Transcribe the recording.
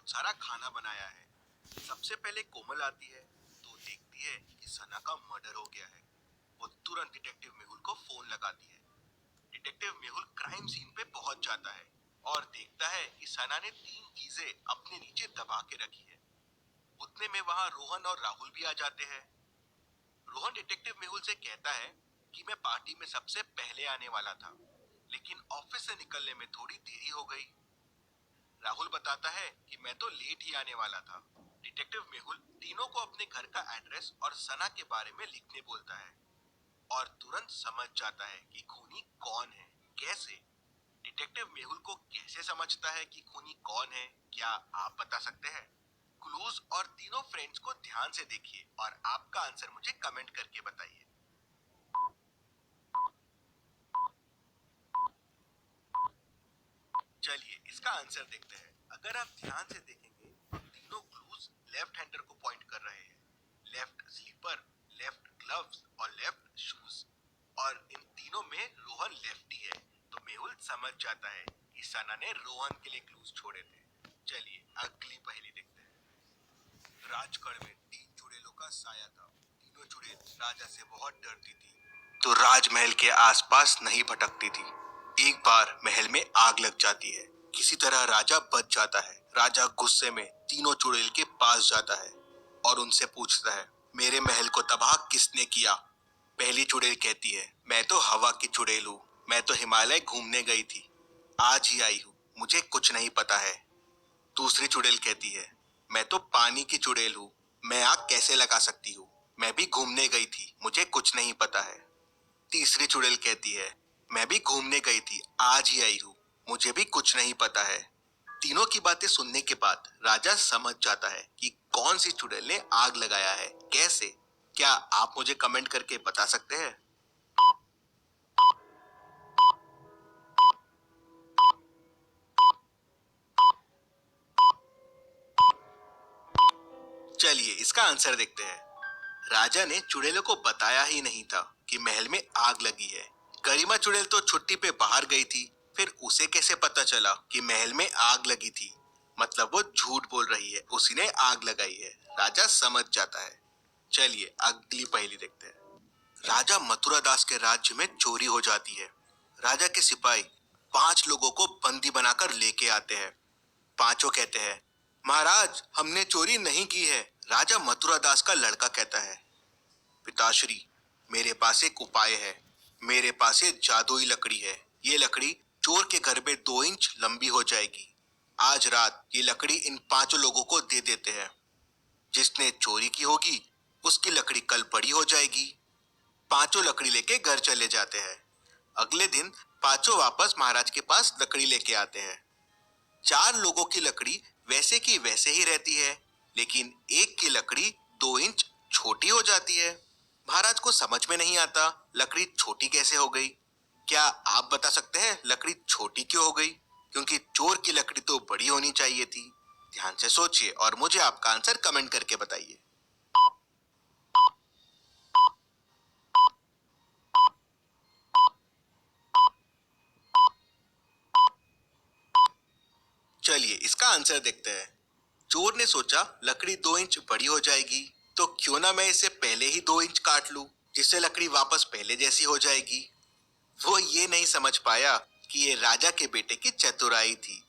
बहुत सारा खाना बनाया है। सबसे पहले कोमल आती है तो देखती है कि सना का मर्डर हो गया है। वो तुरंत डिटेक्टिव मेहुल को फोन लगाती है। डिटेक्टिव मेहुल क्राइम सीन पे पहुंच जाता है और देखता है कि सना ने 3 चीजें अपने नीचे दबा के रखी है। उतने में वहां रोहन और राहुल भी आ जाते हैं। रोहन डिटेक्टिव मेहुल से कहता है कि मैं पार्टी में सबसे पहले आने वाला था, लेकिन ऑफिस से निकलने में थोड़ी देरी हो गई। राहुल बताता है कि मैं तो लेट ही आने वाला था। डिटेक्टिव मेहुल तीनों को अपने घर का एड्रेस और सना के बारे में लिखने बोलता है और तुरंत समझ जाता है कि खूनी कौन है। कैसे? डिटेक्टिव मेहुल को कैसे समझता है कि खूनी कौन है, क्या आप बता सकते हैं? क्लूज और तीनों फ्रेंड्स को ध्यान से देखिए और आपका आंसर मुझे कमेंट करके बताइए। चलिए इसका आंसर देखते हैं। अगर आप ध्यान से देखेंगे तो तीनों क्लूज लेफ्ट हैंडर को पॉइंट कर रहे हैं। लेफ्ट स्लीपर, लेफ्ट ग्लव्स और लेफ्ट शूज। और इन तीनों में रोहन लेफ्टी है, तो मेहुल समझ जाता है कि सना ने रोहन के लिए क्लूज छोड़े थे। चलिए अगली पहेली देखते हैं। राजगढ़ में 3 चुड़ैलों का साया था। तीनों चुड़ैल राजा से बहुत डरती थी, तो राजमहल के आसपास नहीं भटकती थी। एक बार महल में आग लग जाती है। किसी तरह राजा बच जाता है। राजा गुस्से में तीनों चुड़ैल के पास जाता है और उनसे पूछता है, मेरे महल को तबाह किसने किया? पहली चुड़ैल कहती है, मैं तो हवा की चुड़ैल हूँ। मैं तो हिमालय घूमने गई थी, आज ही आई हूँ, मुझे कुछ नहीं पता है। दूसरी चुड़ैल कहती है, मैं तो पानी की चुड़ैल हूँ। मैं आग कैसे लगा सकती हूँ? मैं भी घूमने गई थी, मुझे कुछ नहीं पता है। तीसरी चुड़ैल कहती है, मैं भी घूमने गई थी, आज ही आई हूँ, मुझे भी कुछ नहीं पता है। तीनों की बातें सुनने के बाद राजा समझ जाता है कि कौन सी चुड़ैल ने आग लगाया है। कैसे? क्या आप मुझे कमेंट करके बता सकते हैं? चलिए इसका आंसर देखते हैं। राजा ने चुड़ैलों को बताया ही नहीं था कि महल में आग लगी है। गरिमा चुड़ैल तो छुट्टी पे बाहर गई थी, फिर उसे कैसे पता चला कि महल में आग लगी थी? मतलब वो झूठ बोल रही है, उसी ने आग लगाई है। राजा समझ जाता है। चलिए अगली पहेली देखते हैं। राजा मथुरा दास के राज्य में चोरी हो जाती है। राजा के सिपाही 5 लोगों को बंदी बनाकर लेके आते हैं। पांचों कहते हैं, महाराज हमने चोरी नहीं की है। राजा मथुरा दास का लड़का कहता है, पिताश्री मेरे पास एक उपाय है। मेरे पास ये जादुई लकड़ी है। ये लकड़ी चोर के घर में 2 इंच लंबी हो जाएगी। आज रात ये लकड़ी इन 5 लोगों को दे देते हैं। जिसने चोरी की होगी उसकी लकड़ी कल बड़ी हो जाएगी। पांचों लकड़ी लेके घर चले जाते हैं। अगले दिन पांचों वापस महाराज के पास लकड़ी लेके आते हैं। 4 लोगों की लकड़ी वैसे की वैसे ही रहती है, लेकिन एक की लकड़ी 2 इंच छोटी हो जाती है। महाराज को समझ में नहीं आता लकड़ी छोटी कैसे हो गई। क्या आप बता सकते हैं लकड़ी छोटी क्यों हो गई? क्योंकि चोर की लकड़ी तो बड़ी होनी चाहिए थी। ध्यान से सोचिए और मुझे आपका आंसर कमेंट करके बताइए। चलिए इसका आंसर देखते हैं। चोर ने सोचा लकड़ी 2 इंच बड़ी हो जाएगी, तो क्यों ना मैं इसे पहले ही 2 इंच काट लूं, जिससे लकड़ी वापस पहले जैसी हो जाएगी। वो ये नहीं समझ पाया कि ये राजा के बेटे की चतुराई थी।